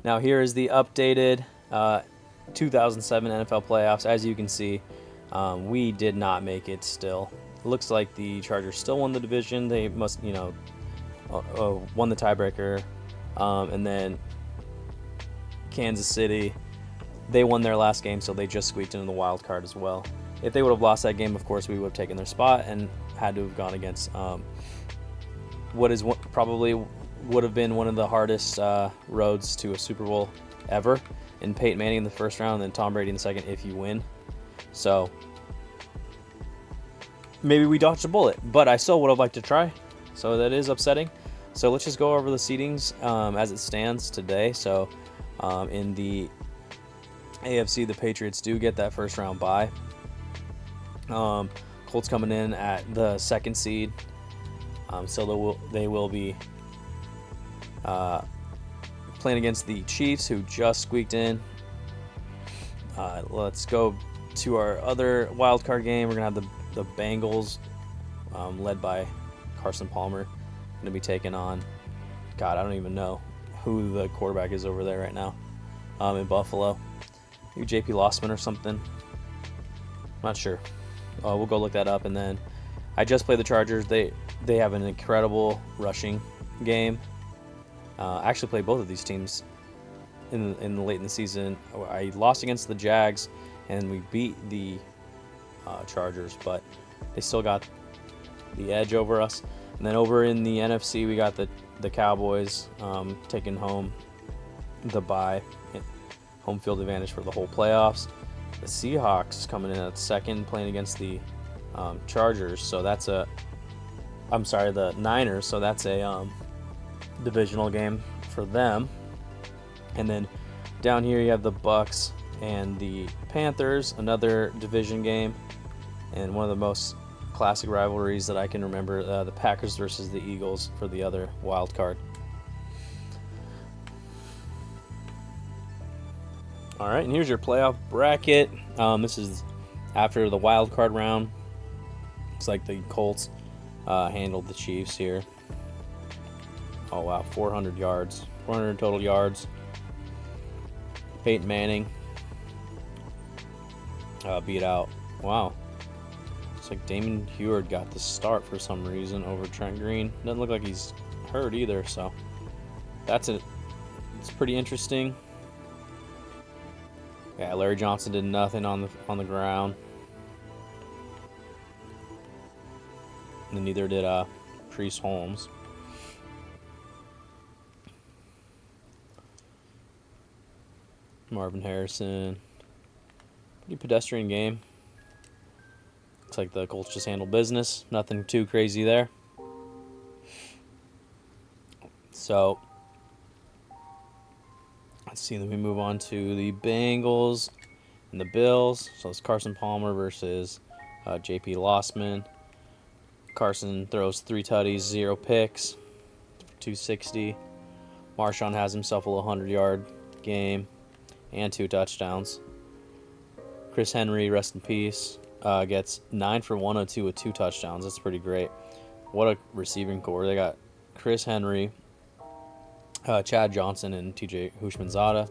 Now here is the updated 2007 NFL playoffs. As you can see, we did not make it still. It looks like the Chargers still won the division. They must, won the tiebreaker. And then Kansas City, they won their last game, so they just squeaked into the wild card as well. If they would have lost that game, of course, we would have taken their spot and had to have gone against probably would have been one of the hardest roads to a Super Bowl ever, in Peyton Manning in the first round and then Tom Brady in the second if you win. So maybe we dodged a bullet, but I still would have liked to try. So that is upsetting. So let's just go over the seedings as it stands today. So in the AFC, the Patriots do get that first round bye. Colts coming in at the second seed. So they will be playing against the Chiefs, who just squeaked in. Let's go to our other wild card game. We're gonna have the Bengals, led by Carson Palmer, gonna be taking on. God, I don't even know who the quarterback is over there right now. In Buffalo, maybe JP Lossman or something. Not sure. We'll go look that up. And then I just played the Chargers. They have an incredible rushing game. I actually played both of these teams in the late in the season. I lost against the Jags, and we beat the Chargers, but they still got the edge over us. And then over in the NFC, we got the Cowboys taking home the bye, home field advantage for the whole playoffs. The Seahawks coming in at second, playing against the Chargers. So that's the Niners. So that's a divisional game for them. And then down here you have the Bucks and the Panthers, another division game, and one of the most classic rivalries that I can remember, the Packers versus the Eagles for the other wild card. All right, and here's your playoff bracket. This is after the wild card round. Looks like the Colts handled the Chiefs here. Oh wow, 400 yards, 400 total yards. Peyton Manning beat out. Wow, it's like Damon Heward got the start for some reason over Trent Green. Doesn't look like he's hurt either, so that's it. It's pretty interesting. Yeah, Larry Johnson did nothing on the ground, and neither did Priest Holmes. Marvin Harrison. Pretty pedestrian game. Looks like the Colts just handled business. Nothing too crazy there. So let's see. Then we move on to the Bengals and the Bills. So it's Carson Palmer versus JP Lossman. Carson throws 3 tutties, 0 picks, 260. Marshawn has himself a 100-yard game and 2 touchdowns. Chris Henry, rest in peace, gets 9 for 102 with 2 touchdowns. That's pretty great. What a receiving core. They got Chris Henry, Chad Johnson, and TJ Hushmanzada.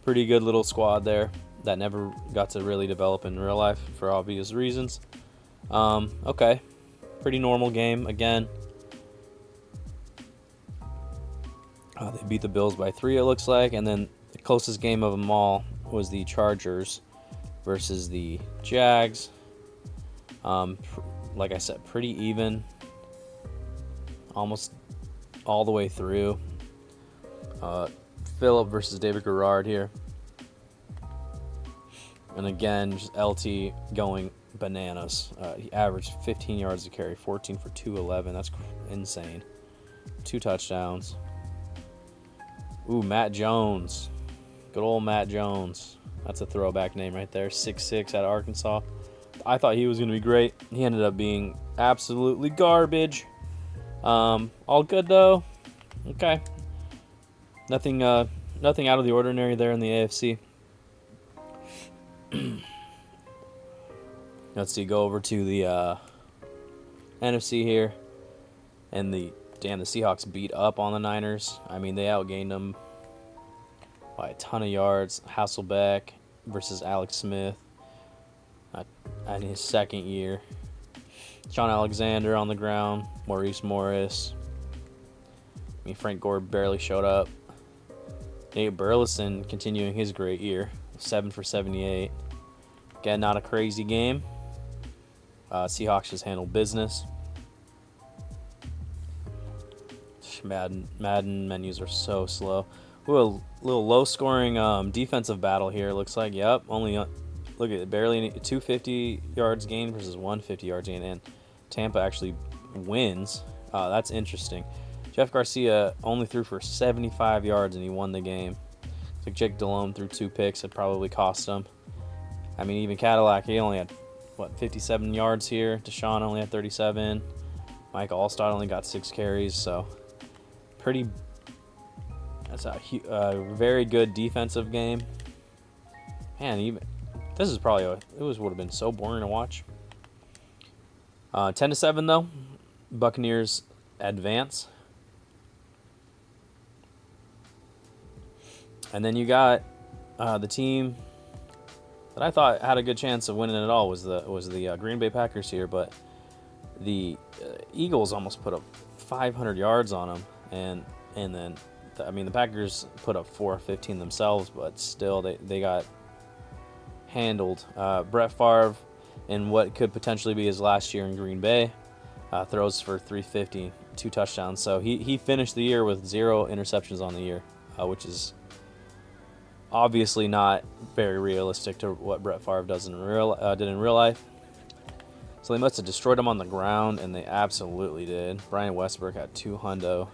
Pretty good little squad there that never got to really develop in real life for obvious reasons. Okay. Pretty normal game again. They beat the Bills by 3, it looks like. And then the closest game of them all was the Chargers versus the Jags. Like I said, pretty even. Almost all the way through. Phillip versus David Garrard here. And again, just LT going bananas. He averaged 15 yards a carry, 14 for 211. That's insane. 2 touchdowns. Ooh, Matt Jones. Good old Matt Jones. That's a throwback name right there. 6'6" out of Arkansas. I thought he was going to be great. He ended up being absolutely garbage. All good, though. Okay. Nothing out of the ordinary there in the AFC. Let's see, go over to the NFC here. And the Seahawks beat up on the Niners. I mean, they outgained them by a ton of yards. Hasselbeck versus Alex Smith in his second year. Sean Alexander on the ground. Maurice Morris. I mean, Frank Gore barely showed up. Nate Burleson continuing his great year. 7 for 78. Again, not a crazy game. Seahawks just handled business. Madden menus are so slow. Ooh, a little low-scoring defensive battle here. Looks like, yep, only look at it, barely 250 yards gained versus 150 yards gained, and Tampa actually wins. That's interesting. Jeff Garcia only threw for 75 yards and he won the game. It's like Jake Delhomme threw 2 picks. It probably cost him. I mean, even Cadillac, he only had 57 yards here. Deshaun only had 37. Mike Allstott only got 6 carries. So that's a very good defensive game. Man, even this is probably would have been so boring to watch. 10-7 though, Buccaneers advance. And then you got the team that I thought had a good chance of winning it all was the Green Bay Packers here, but the Eagles almost put up 500 yards on them, and then the Packers put up 415 themselves, but still they got handled. Brett Favre, in what could potentially be his last year in Green Bay, throws for 350, 2 touchdowns. So he finished the year with 0 interceptions on the year, which is obviously not very realistic to what Brett Favre did in real life. So they must have destroyed him on the ground, and they absolutely did. Brian Westbrook had 2 hundo.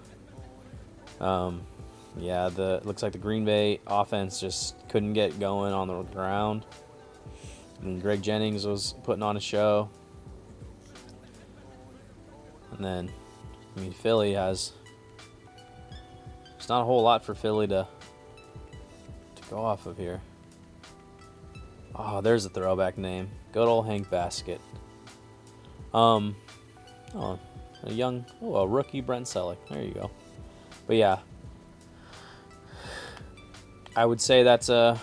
Looks like the Green Bay offense just couldn't get going on the ground. And Greg Jennings was putting on a show. And then, Philly has... It's not a whole lot for Philly to go off of here. Oh, there's a throwback name. Good old Hank Baskett. A rookie Brent Selleck. There you go. But yeah, I would say that's one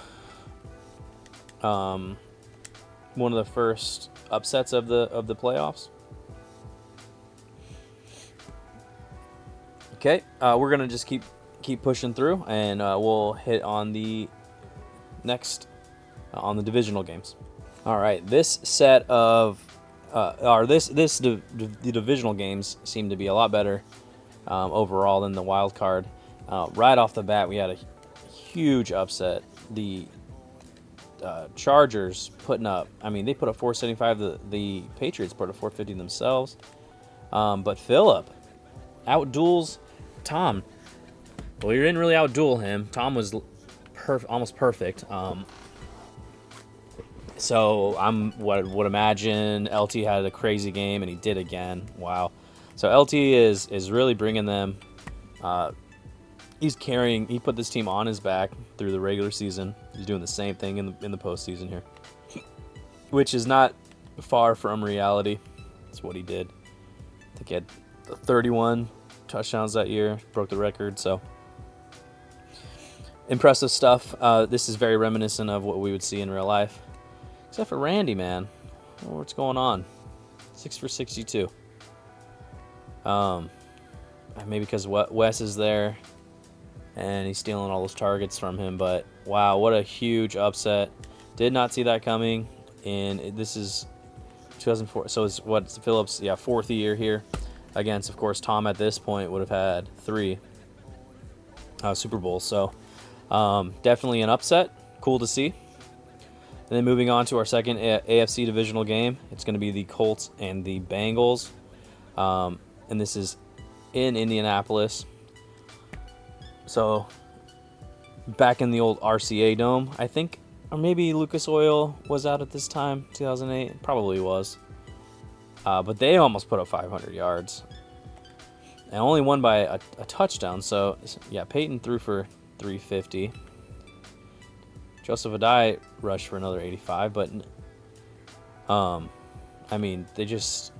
of the first upsets of the playoffs. Okay, we're gonna just keep pushing through, and we'll hit on the next on the divisional games. All right, this set of the divisional games seem to be a lot better overall than the wild card. Right off the bat, we had a huge upset. The Chargers putting up, they put up 475. The Patriots put up 450 themselves. But Phillip outduels Tom. Well, you didn't really outduel him. Tom was almost perfect. So would imagine LT had a crazy game, and he did again. Wow. So LT is really bringing them. He put this team on his back through the regular season. He's doing the same thing in the postseason here, which is not far from reality. That's what he did. I think he had 31 touchdowns that year, broke the record. So impressive stuff. This is very reminiscent of what we would see in real life, except for Randy, man. What's going on? 6 for 62. Maybe because Wes is there and he's stealing all those targets from him. But wow, what a huge upset! Did not see that coming. And this is 2004. So it's Phillips' fourth year here against, of course, Tom at this point would have had 3 Super Bowls. So definitely an upset. Cool to see. And then moving on to our second AFC divisional game, it's going to be the Colts and the Bengals. And this is in Indianapolis. So back in the old RCA Dome, I think, or maybe Lucas Oil was out at this time, 2008. Probably was. But they almost put up 500 yards. And only won by a touchdown. So, yeah, Peyton threw for 350. Joseph Adai rushed for another 85. But, they just...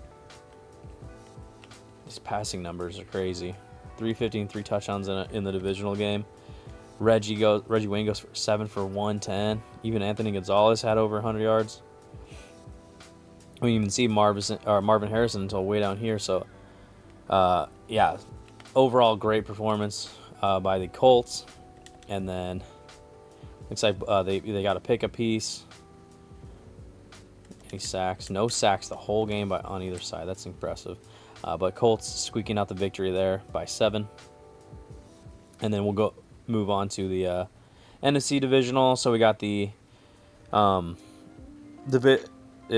These passing numbers are crazy. 350 and 3 touchdowns in the divisional game. Reggie Wayne goes for 7 for 110. Even Anthony Gonzalez had over 100 yards. We didn't even see Marvin Harrison until way down here. So, yeah, overall great performance by the Colts. And then looks like they got a pick apiece. Any sacks? No sacks the whole game on either side. That's impressive. But Colts squeaking out the victory there by 7. And then we'll move on to the NFC divisional. So we got it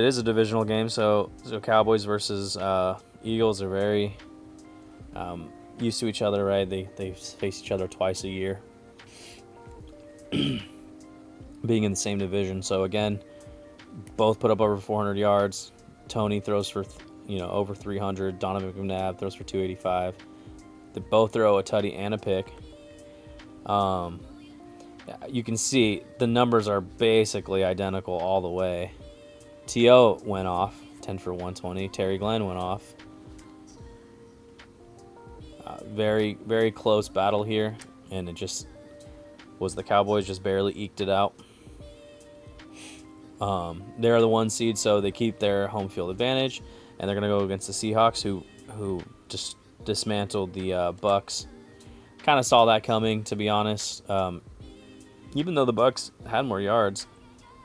is a divisional game. So Cowboys versus Eagles are very used to each other, right? They face each other twice a year, being in the same division. So again, both put up over 400 yards. Tony throws for over 300. Donovan McNabb throws for 285. They both throw a tutty and a pick. You can see the numbers are basically identical all the way. T.O. went off 10 for 120. Terry Glenn went off. Very, very close battle here, and it just was the Cowboys just barely eked it out. They're the 1 seed, so they keep their home field advantage, and they're going to go against the Seahawks, who just dismantled the Bucks. Kind of saw that coming, to be honest. Even though the Bucks had more yards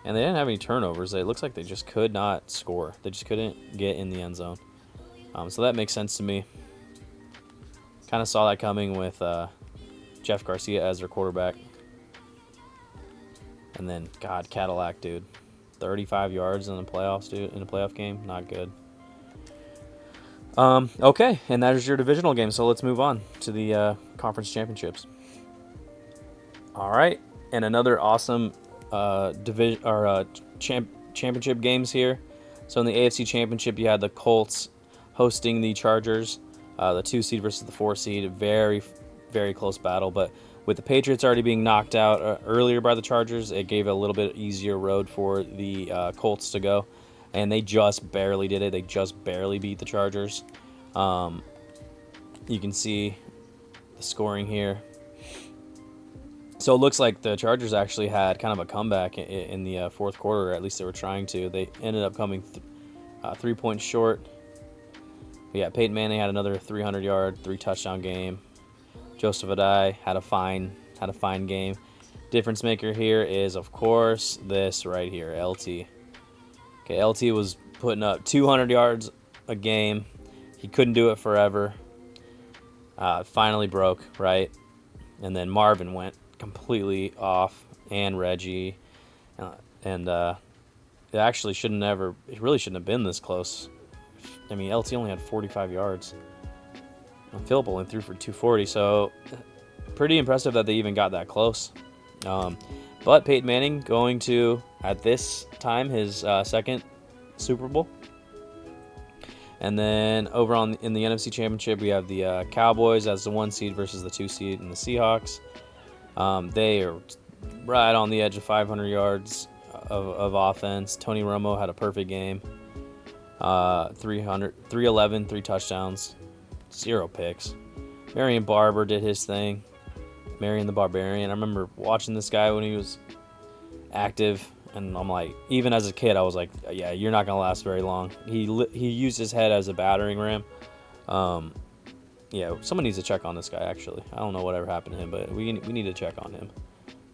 and they didn't have any turnovers, it looks like they just could not score. They just couldn't get in the end zone. So that makes sense to me. Kind of saw that coming with Jeff Garcia as their quarterback. And then, God, Cadillac, dude. 35 yards in the playoffs, dude, in a playoff game. Not good. Okay, and that is your divisional game. So let's move on to the conference championships. All right, and another awesome championship games here. So in the AFC Championship, you had the Colts hosting the Chargers, the 2 seed versus the 4 seed. Very, very close battle, but with the Patriots already being knocked out earlier by the Chargers, it gave a little bit easier road for the Colts to go. And they just barely did it. They just barely beat the Chargers. You can see the scoring here. So it looks like the Chargers actually had kind of a comeback in the fourth quarter. At least they were trying to. They ended up coming 3 points short. But yeah, Peyton Manning had another 300-yard, 3-touchdown game. Joseph Adai had a fine game. Difference maker here is, of course, this right here, LT. Okay, LT was putting up 200 yards a game. He couldn't do it forever. Finally broke, right? And then Marvin went completely off, and Reggie. And it actually it really shouldn't have been this close. I mean, LT only had 45 yards. And Phillip only threw for 240, so pretty impressive that they even got that close. But Peyton Manning going to, at this time, his second Super Bowl. And then over in the NFC Championship, we have the Cowboys as the 1 seed versus the 2 seed and the Seahawks. They are right on the edge of 500 yards of offense. Tony Romo had a perfect game. 311, 3 touchdowns, 0 picks. Marion Barber did his thing. Marion the Barbarian. I remember watching this guy when he was active, and I'm like, even as a kid, I was like, yeah, you're not going to last very long. He used his head as a battering ram. Yeah, someone needs to check on this guy, actually. I don't know whatever happened to him, but we need to check on him.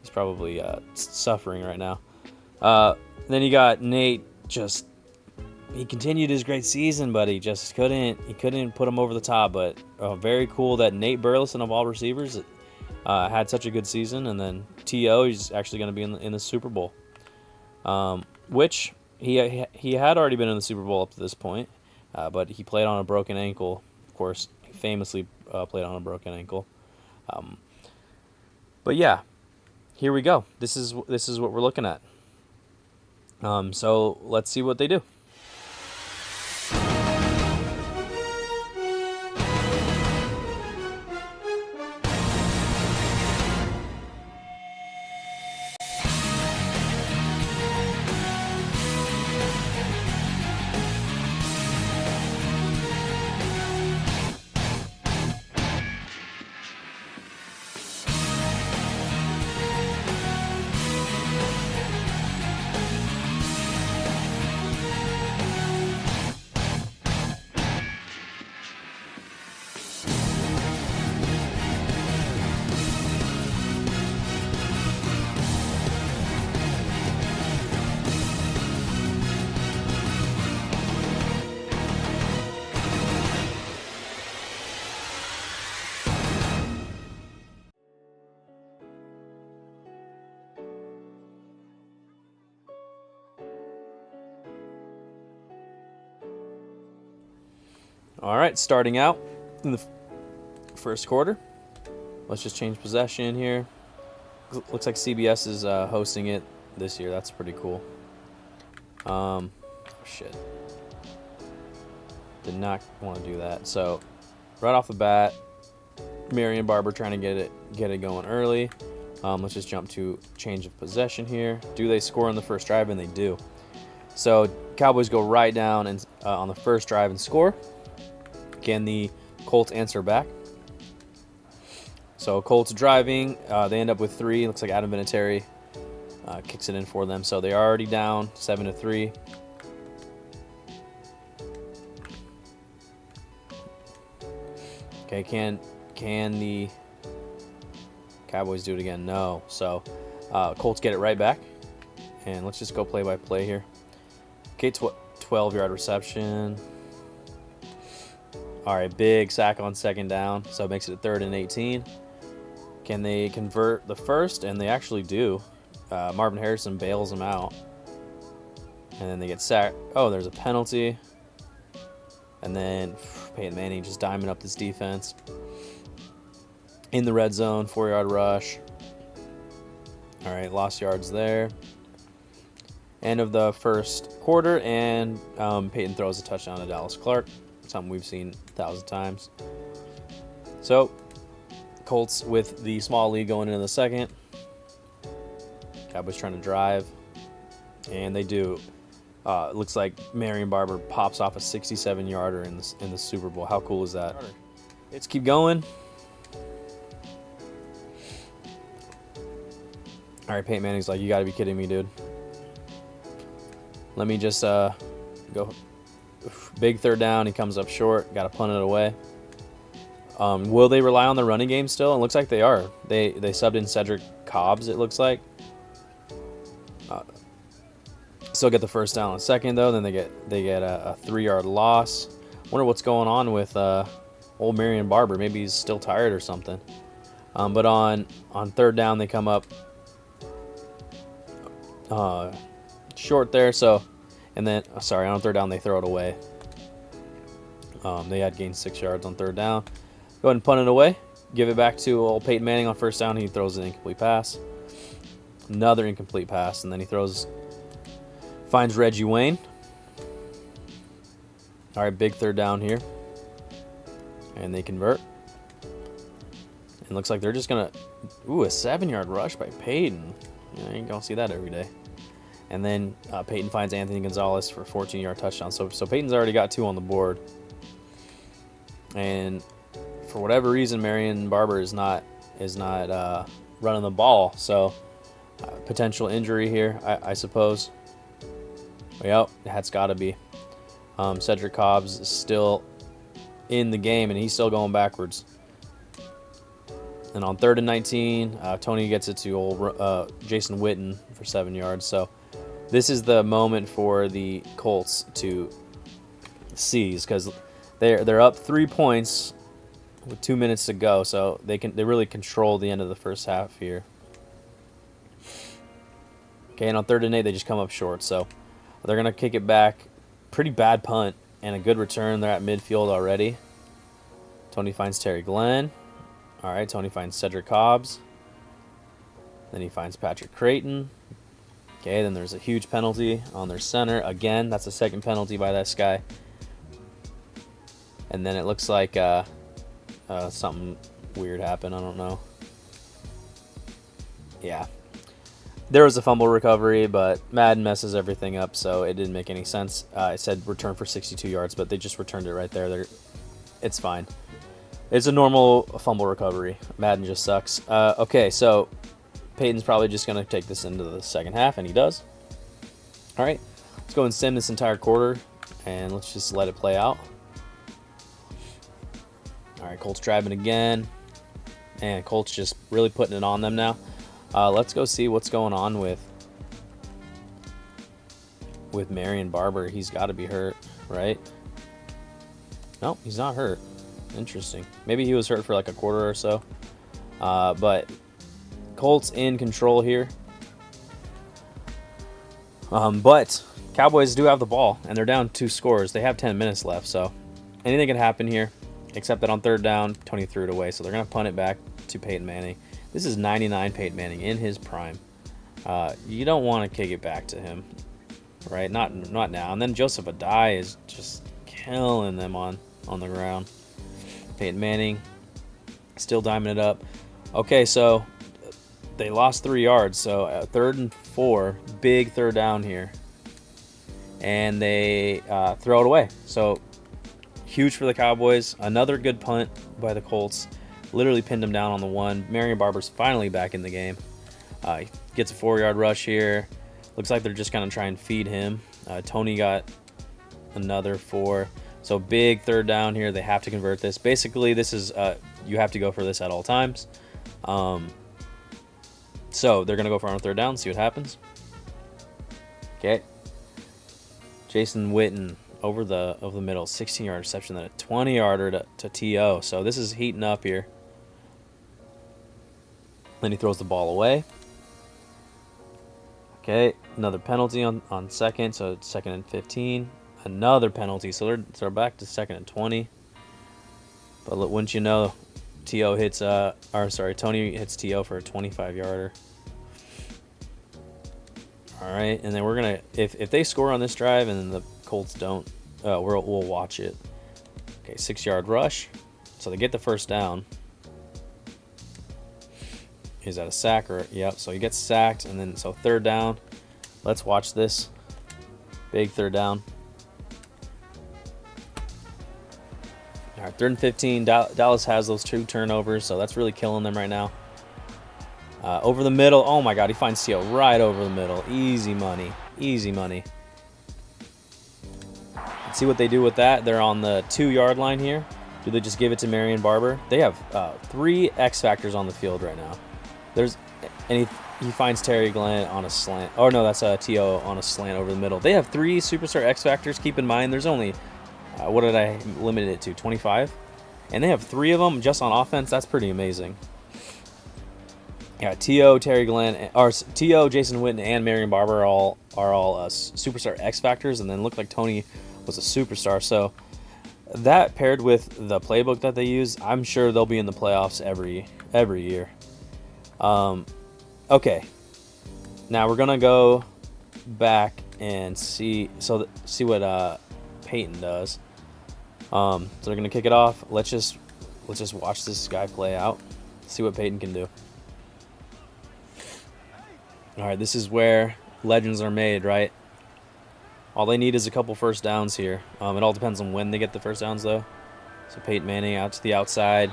He's probably suffering right now. Then you got Nate. He continued his great season, but he just couldn't put him over the top. But very cool that Nate Burleson, of all receivers, had such a good season. And then T.O., he's actually going to be in the Super Bowl, which he had already been in the Super Bowl up to this point, but he played on a broken ankle. Of course, he famously played on a broken ankle. But yeah, here we go. This is what we're looking at. So let's see what they do. All right, starting out in the first quarter. Let's just change possession here. Looks like CBS is hosting it this year. That's pretty cool. Shit. Did not want to do that. So, right off the bat, Marion Barber trying to get it going early. Let's just jump to change of possession here. Do they score on the first drive? And they do. So, Cowboys go right down and on the first drive and score. Can the Colts answer back? So, Colts driving. They end up with 3. Looks like Adam Vinatieri kicks it in for them. So, they are already down 7-3. Okay, can the Cowboys do it again? No. So, Colts get it right back. And let's just go play by play here. Okay, 12-yard reception. All right, big sack on second down. So it makes it a 3rd and 18. Can they convert the first? And they actually do. Marvin Harrison bails them out. And then they get sacked. Oh, there's a penalty. And then Peyton Manning just diming up this defense. In the red zone, 4-yard rush. All right, lost yards there. End of the first quarter, and Peyton throws a touchdown to Dallas Clark. Something we've seen 1,000 times. So, Colts with the small lead going into the second. Cowboys trying to drive, and they do. It looks like Marion Barber pops off a 67-yarder in the Super Bowl. How cool is that? Let's keep going. All right, Peyton Manning's like, you got to be kidding me, dude. Let me just go. Big 3rd down. He comes up short. Got to punt it away. Will they rely on the running game still? It looks like they are. They subbed in Cedric Cobbs, it looks like. Still get the first down in a second, though. Then they get a 3-yard loss. Wonder what's going on with old Marion Barber. Maybe he's still tired or something. But on 3rd down, they come up short there. So, and then on 3rd down they throw it away. They had gained 6 yards on 3rd down. Go ahead and punt it away. Give it back to old Peyton Manning on 1st down. He throws an incomplete pass. Another incomplete pass, and then he finds Reggie Wayne. All right, big 3rd down here, and they convert. And looks like they're just gonna a 7-yard rush by Peyton. You ain't gonna see that every day. And then Peyton finds Anthony Gonzalez for a 14-yard touchdown. So Peyton's already got 2 on the board. And for whatever reason, Marion Barber is not running the ball. So potential injury here, I suppose. Well, that's got to be. Cedric Cobbs is still in the game, and he's still going backwards. And on 3rd and 19, Tony gets it to old Jason Witten for 7 yards. So this is the moment for the Colts to seize, because they're up 3 points with 2 minutes to go. So they really control the end of the first half here. Okay, and on 3rd and 8, they just come up short. So they're gonna kick it back. Pretty bad punt and a good return. They're at midfield already. Tony finds Terry Glenn. All right, Tony finds Cedric Cobbs. Then he finds Patrick Creighton. Okay, then there's a huge penalty on their center. Again, that's a 2nd penalty by this guy. And then it looks like something weird happened. I don't know. Yeah. There was a fumble recovery, but Madden messes everything up, so it didn't make any sense. It said return for 62 yards, but they just returned it right there. It's fine. It's a normal fumble recovery. Madden just sucks. Okay, so Peyton's probably just going to take this into the second half, and he does. All right, let's go and sim this entire quarter, and let's just let it play out. All right, Colts driving again, and Colts just really putting it on them now. Let's go see what's going on with Marion Barber. He's got to be hurt, right? No, he's not hurt. Interesting. Maybe he was hurt for like a quarter or so. But Colts in control here. But Cowboys do have the ball, and they're down 2 scores. They have 10 minutes left, so anything can happen here, except that on third down, Tony threw it away. So they're going to punt it back to Peyton Manning. This is 99 Peyton Manning in his prime. You don't want to kick it back to him, right? Not now. And then Joseph Adai is just killing them on the ground. Peyton Manning still diming it up. Okay, so they lost 3 yards. So 3rd and 4, big third down here. And they throw it away. So huge for the Cowboys. Another good punt by the Colts. Literally pinned him down on the 1. Marion Barber's finally back in the game. He gets a 4-yard rush here. Looks like they're just going to try and feed him. Tony got another 4. So big third down here. They have to convert this. Basically, this is you have to go for this at all times. So they're going to go for it on third down, see what happens. Okay. Jason Witten over the middle, 16-yard reception, then a 20-yarder to T.O. So this is heating up here. Then he throws the ball away. Okay, another penalty on second, so it's 2nd and 15. Another penalty, so they're back to 2nd and 20. But look, wouldn't you know, Tony hits T.O. for a 25-yarder. All right, and then we're gonna if they score on this drive and then the Colts don't, we'll watch it. Okay, 6-yard rush, so they get the first down. Is that a sack or yep? So he gets sacked, and then so third down. Let's watch this big third down. All right, 3rd and 15. Dallas has those 2 turnovers, so that's really killing them right now. Over the middle. Oh my God, he finds T.O. right over the middle. Easy money. Easy money. Let's see what they do with that. They're on the 2-yard line here. Do they just give it to Marion Barber? They have 3 X factors on the field right now. He finds Terry Glenn on a slant. Oh no, that's T.O. on a slant over the middle. They have 3 superstar X factors. Keep in mind, there's only what did I limit it to? 25, and they have 3 of them just on offense. That's pretty amazing. Yeah, T.O., Terry Glenn, or T.O., Jason Witten, and Marion Barber are all superstar X factors, and then looked like Tony was a superstar. So that paired with the playbook that they use, I'm sure they'll be in the playoffs every year. Okay, now we're gonna go back and see what Peyton does. So they're gonna kick it off. Let's just watch this guy play out. See what Peyton can do. All right, this is where legends are made, right? All they need is a couple first downs here. It all depends on when they get the first downs, though. So Peyton Manning out to the outside.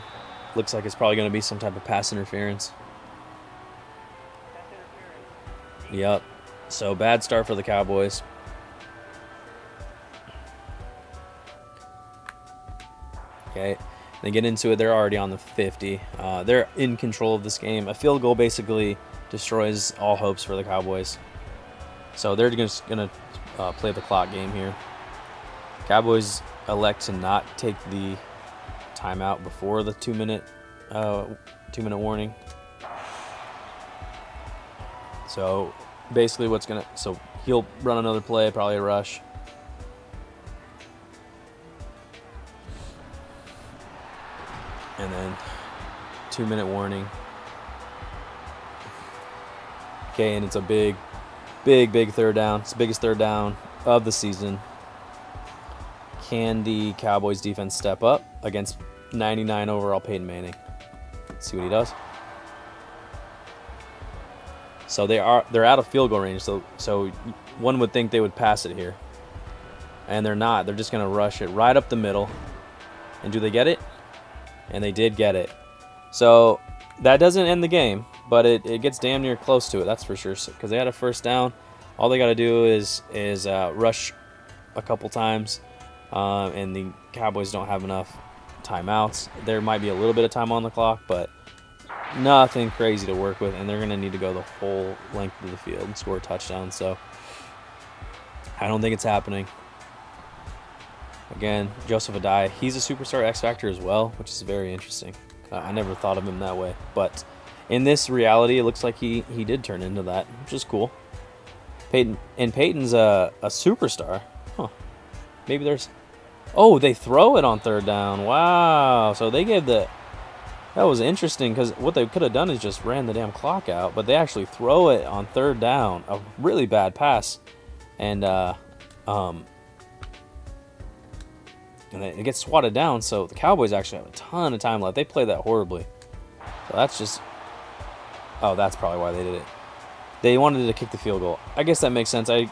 Looks like it's probably going to be some type of pass interference. Yep. So bad start for the Cowboys. Okay. They get into it. They're already on the 50. They're in control of this game. A field goal basically destroys all hopes for the Cowboys. So they're just going to play the clock game here. Cowboys elect to not take the timeout before the 2-minute warning. So basically so he'll run another play, probably a rush. And then 2-minute warning. Okay, and it's a big third down. It's the biggest third down of the season. Can the Cowboys defense step up against 99 overall Peyton Manning? Let's see what he does. So they're out of field goal range. So one would think they would pass it here, and they're not. They're just going to rush it right up the middle. And do they get it? And they did get it. So that doesn't end the game, but it gets damn near close to it. That's for sure. Because they had a first down. All they got to do is rush a couple times, and the Cowboys don't have enough timeouts. There might be a little bit of time on the clock, but nothing crazy to work with, and they're going to need to go the whole length of the field and score a touchdown. So I don't think it's happening. Again, Joseph Adai, he's a superstar X Factor as well, which is very interesting. I never thought of him that way. But in this reality, it looks like he did turn into that, which is cool. Peyton's a superstar. Huh. Maybe there's Oh, they throw it on third down. Wow. So they gave the... That was interesting because what they could have done is just ran the damn clock out, but they actually throw it on third down. A really bad pass. Um, and it gets swatted down, so the Cowboys actually have a ton of time left. They played that horribly. So that's just... Oh, that's probably why they did it. They wanted to kick the field goal. I guess that makes sense. I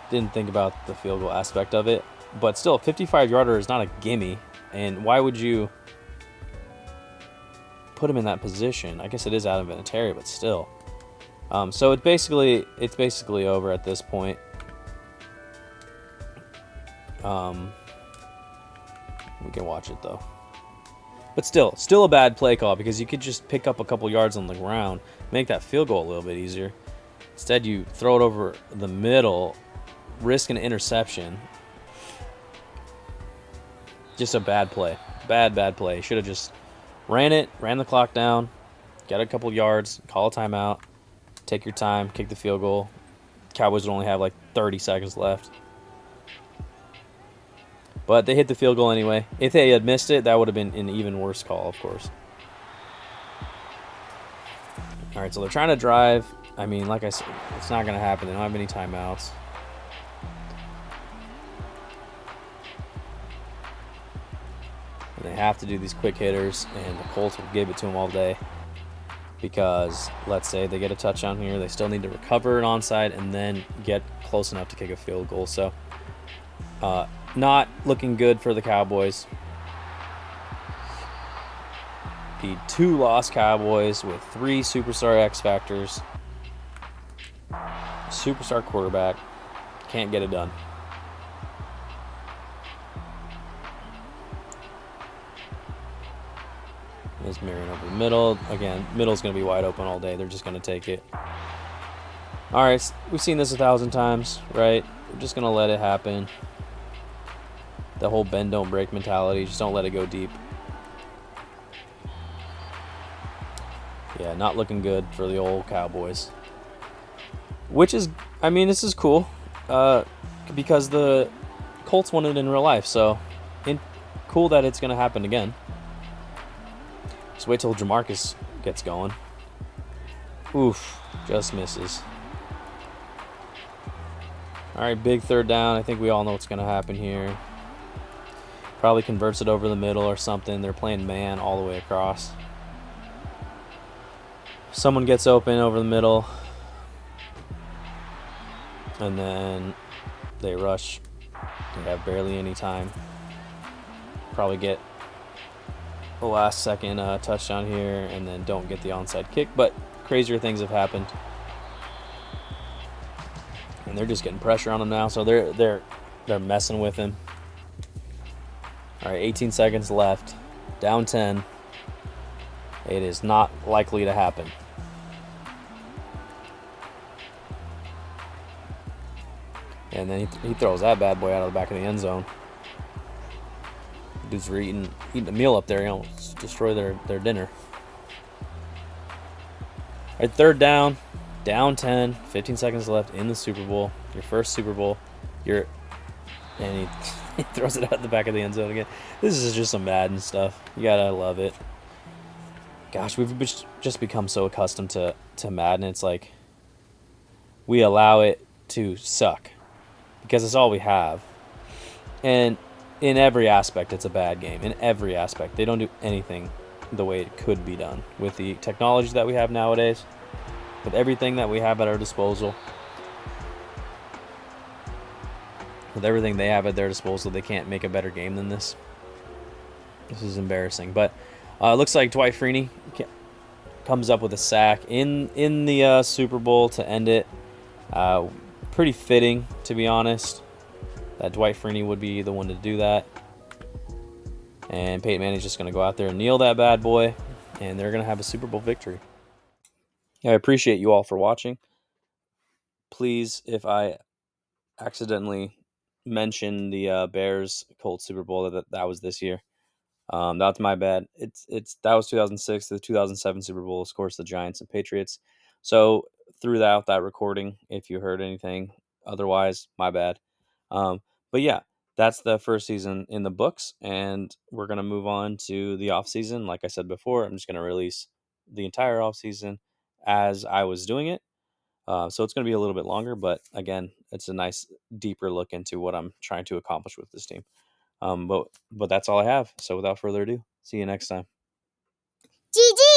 didn't think about the field goal aspect of it. But still, a 55-yarder is not a gimme. And why would you put him in that position? I guess it is out of Vinatieri, but still. So it's basically over at this point. We can watch it, though. But still a bad play call because you could just pick up a couple yards on the ground, make that field goal a little bit easier. Instead, you throw it over the middle, risk an interception. Just a bad play. Bad play. Should have just ran the clock down, got a couple yards, call a timeout, take your time, kick the field goal. Cowboys would only have like 30 seconds left. But they hit the field goal anyway. If they had missed it, that would have been an even worse call, of course. All right, so they're trying to drive. I mean, like I said, it's not going to happen. They don't have any timeouts. And they have to do these quick hitters, and the Colts will give it to them all day. Because, let's say they get a touchdown here, they still need to recover an onside and then get close enough to kick a field goal. So, not looking good for the Cowboys. The 2 lost Cowboys with 3 superstar X factors. Superstar quarterback. Can't get it done. There's Marion over the middle. Again, middle's going to be wide open all day. They're just going to take it. All right, we've seen this 1,000 times, right? We're just going to let it happen. The whole bend, don't break mentality. Just don't let it go deep. Yeah, not looking good for the old Cowboys. Which is, I mean, this is cool. Because the Colts won it in real life. So, cool that it's going to happen again. Just wait till Jamarcus gets going. Oof, just misses. All right, big third down. I think we all know what's going to happen here. Probably converts it over the middle or something. They're playing man all the way across. Someone gets open over the middle. And then they rush. They have barely any time. Probably get the last second touchdown here and then don't get the onside kick. But crazier things have happened. And they're just getting pressure on him now. So they're messing with him. All right, 18 seconds left. Down 10. It is not likely to happen. And then he throws that bad boy out of the back of the end zone. Dudes were eating a meal up there. You know, destroy their dinner. All right, third down. Down 10. 15 seconds left in the Super Bowl. Your first Super Bowl. And he throws it out the back of the end zone again. This is just some Madden stuff. You gotta love it. Gosh, we've just become so accustomed to Madden. It's like we allow it to suck because it's all we have. And in every aspect, it's a bad game. In every aspect. They don't do anything the way it could be done. With the technology that we have nowadays, with everything that we have at our disposal, with everything they have at their disposal, they can't make a better game than this. This is embarrassing. But it looks like Dwight Freeney comes up with a sack in the Super Bowl to end it. Pretty fitting, to be honest, that Dwight Freeney would be the one to do that. And Peyton Manning's just going to go out there and kneel that bad boy, and they're going to have a Super Bowl victory. I appreciate you all for watching. Please, if I accidentally mention the Bears Colts Super Bowl, that was this year. That's my bad. That was 2006. The 2007 Super Bowl, of course, the Giants and Patriots. So throughout that recording, if you heard anything otherwise, my bad. But yeah, that's the first season in the books, and we're going to move on to the off season. Like I said before, I'm just going to release the entire off season as I was doing it. So it's going to be a little bit longer, but again, it's a nice deeper look into what I'm trying to accomplish with this team. But that's all I have. So without further ado, see you next time. GG!